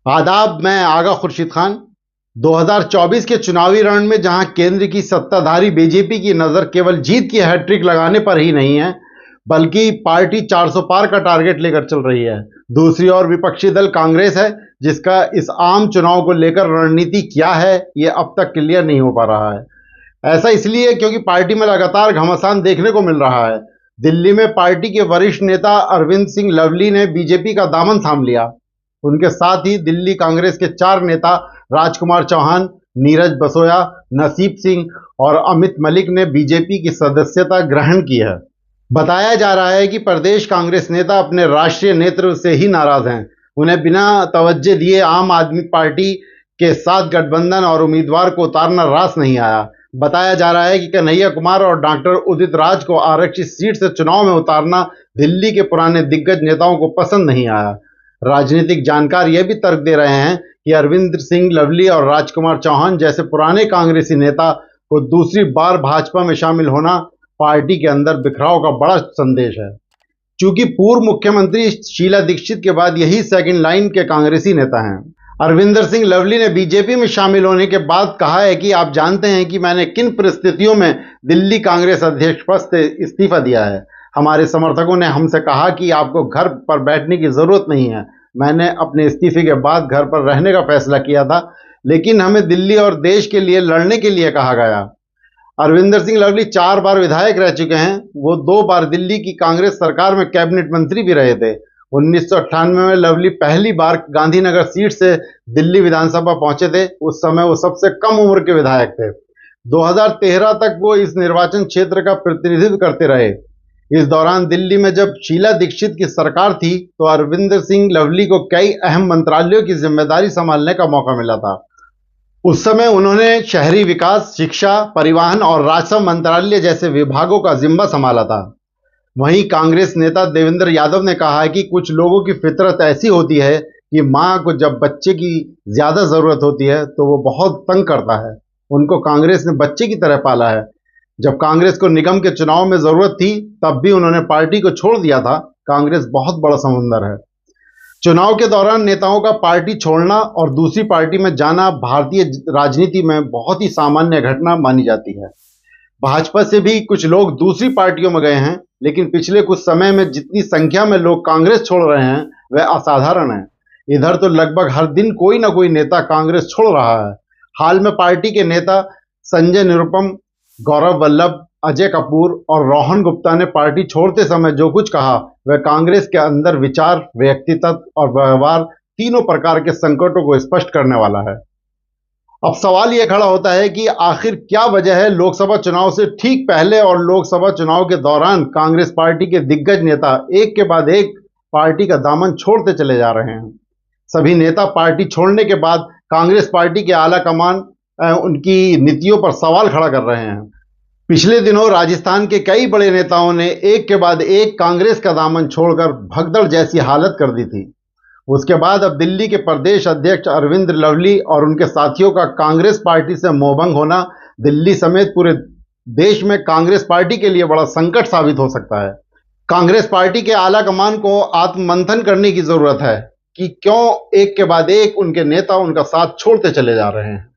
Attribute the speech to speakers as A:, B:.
A: आदाब, मैं आगा खुर्शीद खान। 2024 के चुनावी रण में जहां केंद्र की सत्ताधारी बीजेपी की नजर केवल जीत की हैट्रिक लगाने पर ही नहीं है, बल्कि पार्टी 400 पार का टारगेट लेकर चल रही है। दूसरी ओर विपक्षी दल कांग्रेस है, जिसका इस आम चुनाव को लेकर रणनीति क्या है, यह अब तक क्लियर नहीं हो पा रहा है। ऐसा इसलिए क्योंकि पार्टी में लगातार घमासान देखने को मिल रहा है। दिल्ली में पार्टी के वरिष्ठ नेता अरविंद सिंह लवली ने बीजेपी का दामन थाम लिया। उनके साथ ही दिल्ली कांग्रेस के 4 नेता राजकुमार चौहान, नीरज बसोया, नसीब सिंह और अमित मलिक ने बीजेपी की सदस्यता ग्रहण की है। बताया जा रहा है कि प्रदेश कांग्रेस नेता अपने राष्ट्रीय नेतृत्व से ही नाराज हैं। उन्हें बिना तवज्जो दिए आम आदमी पार्टी के साथ गठबंधन और उम्मीदवार को उतारना रास नहीं आया। बताया जा रहा है कि कन्हैया कुमार और डॉक्टर उदित राज को आरक्षित सीट से चुनाव में उतारना दिल्ली के पुराने दिग्गज नेताओं को पसंद नहीं आया। राजनीतिक जानकार यह भी तर्क दे रहे हैं कि अरविंद सिंह लवली और राजकुमार चौहान जैसे पुराने कांग्रेसी नेता को दूसरी बार भाजपा में शामिल होना पार्टी के अंदर बिखराव का बड़ा संदेश है। चूंकि पूर्व मुख्यमंत्री शीला दीक्षित के बाद यही सेकंड लाइन के कांग्रेसी नेता हैं। अरविंदर सिंह लवली ने बीजेपी में शामिल होने के बाद कहा है कि आप जानते हैं कि मैंने किन परिस्थितियों में दिल्ली कांग्रेस अध्यक्ष पद से इस्तीफा दिया है। हमारे समर्थकों ने हमसे कहा कि आपको घर पर बैठने की जरूरत नहीं है। मैंने अपने इस्तीफे के बाद घर पर रहने का फैसला किया था, लेकिन हमें दिल्ली और देश के लिए लड़ने के लिए कहा गया। अरविंदर सिंह लवली 4 बार विधायक रह चुके हैं। वो 2 बार दिल्ली की कांग्रेस सरकार में कैबिनेट मंत्री भी रहे थे। 1998 में लवली पहली बार गांधीनगर सीट से दिल्ली विधानसभा पहुंचे थे। उस समय वो सबसे कम उम्र के विधायक थे। 2013 तक वो इस निर्वाचन क्षेत्र का प्रतिनिधित्व करते रहे। इस दौरान दिल्ली में जब शीला दीक्षित की सरकार थी, तो अरविंदर सिंह लवली को कई अहम मंत्रालयों की जिम्मेदारी संभालने का मौका मिला था। उस समय उन्होंने शहरी विकास, शिक्षा, परिवहन और राजस्व मंत्रालय जैसे विभागों का जिम्मा संभाला था। वहीं कांग्रेस नेता देवेंद्र यादव ने कहा है कि कुछ लोगों की फितरत ऐसी होती है कि मां को जब बच्चे की ज्यादा जरूरत होती है तो वो बहुत तंग करता है। उनको कांग्रेस ने बच्चे की तरह पाला है। जब कांग्रेस को निगम के चुनाव में जरूरत थी, तब भी उन्होंने पार्टी को छोड़ दिया था। कांग्रेस बहुत बड़ा समुंदर है। चुनाव के दौरान नेताओं का पार्टी छोड़ना और दूसरी पार्टी में जाना भारतीय राजनीति में बहुत ही सामान्य घटना मानी जाती है। भाजपा से भी कुछ लोग दूसरी पार्टियों में गए हैं, लेकिन पिछले कुछ समय में जितनी संख्या में लोग कांग्रेस छोड़ रहे हैं वह असाधारण है। इधर तो लगभग हर दिन कोई ना कोई नेता कांग्रेस छोड़ रहा है। हाल में पार्टी के नेता संजय निरुपम, गौरव वल्लभ, अजय कपूर और रोहन गुप्ता ने पार्टी छोड़ते समय जो कुछ कहा, वह कांग्रेस के अंदर विचार, व्यक्तित्व और व्यवहार तीनों प्रकार के संकटों को स्पष्ट करने वाला है। अब सवाल यह खड़ा होता है कि आखिर क्या वजह है लोकसभा चुनाव से ठीक पहले और लोकसभा चुनाव के दौरान कांग्रेस पार्टी के दिग्गज नेता एक के बाद एक पार्टी का दामन छोड़ते चले जा रहे हैं। सभी नेता पार्टी छोड़ने के बाद कांग्रेस पार्टी के आला कमान उनकी नीतियों पर सवाल खड़ा कर रहे हैं। पिछले दिनों राजस्थान के कई बड़े नेताओं ने एक के बाद एक कांग्रेस का दामन छोड़कर भगदड़ जैसी हालत कर दी थी। उसके बाद अब दिल्ली के प्रदेश अध्यक्ष अरविंद लवली और उनके साथियों का कांग्रेस पार्टी से मोहभंग होना दिल्ली समेत पूरे देश में कांग्रेस पार्टी के लिए बड़ा संकट साबित हो सकता है। कांग्रेस पार्टी के आला कमान को आत्ममंथन करने की जरूरत है कि क्यों एक के बाद एक उनके नेता उनका साथ छोड़ते चले जा रहे हैं।